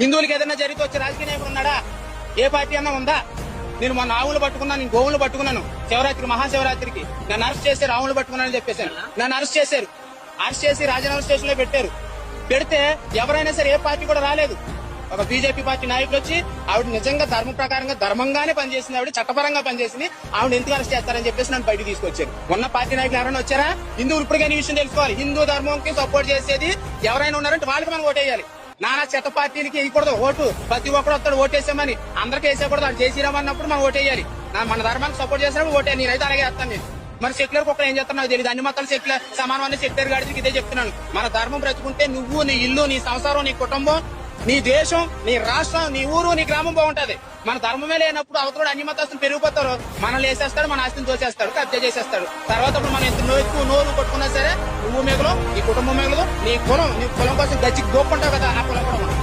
హిందువులకి ఏదైనా జరిగితే వచ్చే రాజకీయ నాయకుడు ఉన్నాడా? ఏ పార్టీ అన్నా ఉందా? నేను మొన్న ఆవులు పట్టుకున్నాను, నేను గోవులు పట్టుకున్నాను. శివరాత్రికి, మహాశివరాత్రికి నన్ను అరెస్ట్ చేశారు. ఆవులు పట్టుకున్నానని చెప్పేశాను. నన్ను అరెస్ట్ చేశారు. అరెస్ట్ చేసి రాజనగర్ స్టేషన్ లో పెట్టారు. పెడితే ఎవరైనా సరే ఏ పార్టీ కూడా రాలేదు. ఒక బీజేపీ పార్టీ నాయకులు వచ్చి ఆవిడ నిజంగా ధర్మ ప్రకారంగా ధర్మంగానే పనిచేసింది, ఆవిడ చట్టపరంగా పనిచేసింది, ఆవిడ ఎందుకు అరెస్ట్ చేస్తారని చెప్పేసి నన్ను బయటకు తీసుకొచ్చారు. ఉన్న పార్టీ నాయకులు ఎవరైనా వచ్చారా? హిందువులు ఇప్పటికైనా ఈ విషయం తెలుసుకోవాలి. హిందూ ధర్మంకి సపోర్ట్ చేసేది ఎవరైనా ఉన్నారంటే వాళ్ళకి మనం ఓటేయాలి. నానా చెత్త పార్టీలకి వేయకూడదు ఓటు. ప్రతి ఒక్కరు వస్తాడు ఓటేసామని అందరికీ వేసేకూడదు. అది జయశ్రీరామ్ అన్నప్పుడు మనం ఓటేయాలి. మన ధర్మానికి సపోర్ట్ చేసినప్పుడు ఓటేయాలి. నేనైతే అలాగే వేస్తాను. నేను మరి సెక్యులర్ కుక్కలు ఏం చేస్తాను నాకు తెలియదు. అన్ని మొత్తాలు సెక్యులర్ సమానమైన సెక్యులర్ గాడికి ఇదే చెప్తున్నాను. మన ధర్మం బ్రతుకుంటే నువ్వు, నీ ఇల్లు, నీ సంసారం, నీ కుటుంబం, నీ దేశం, నీ రాష్ట్రం, నీ ఊరు, నీ గ్రామం బాగుంటది. మన ధర్మమే లేనప్పుడు అవతల అన్ని మతస్థులు పెరిగిపోతారు. మనల్ని వేసేస్తాడు, మన ఆస్తిని దోచేస్తాడు, కబ్జా చేసేస్తాడు. తర్వాత మనం ఎంత నోరు కొట్టుకున్నా సరే నువ్వు మిగలు, నీ కుటుంబం మిగలదు, నీ కులం కోసం గచ్చి గోపుకుంటావు కదా, ఆ కులం కూడా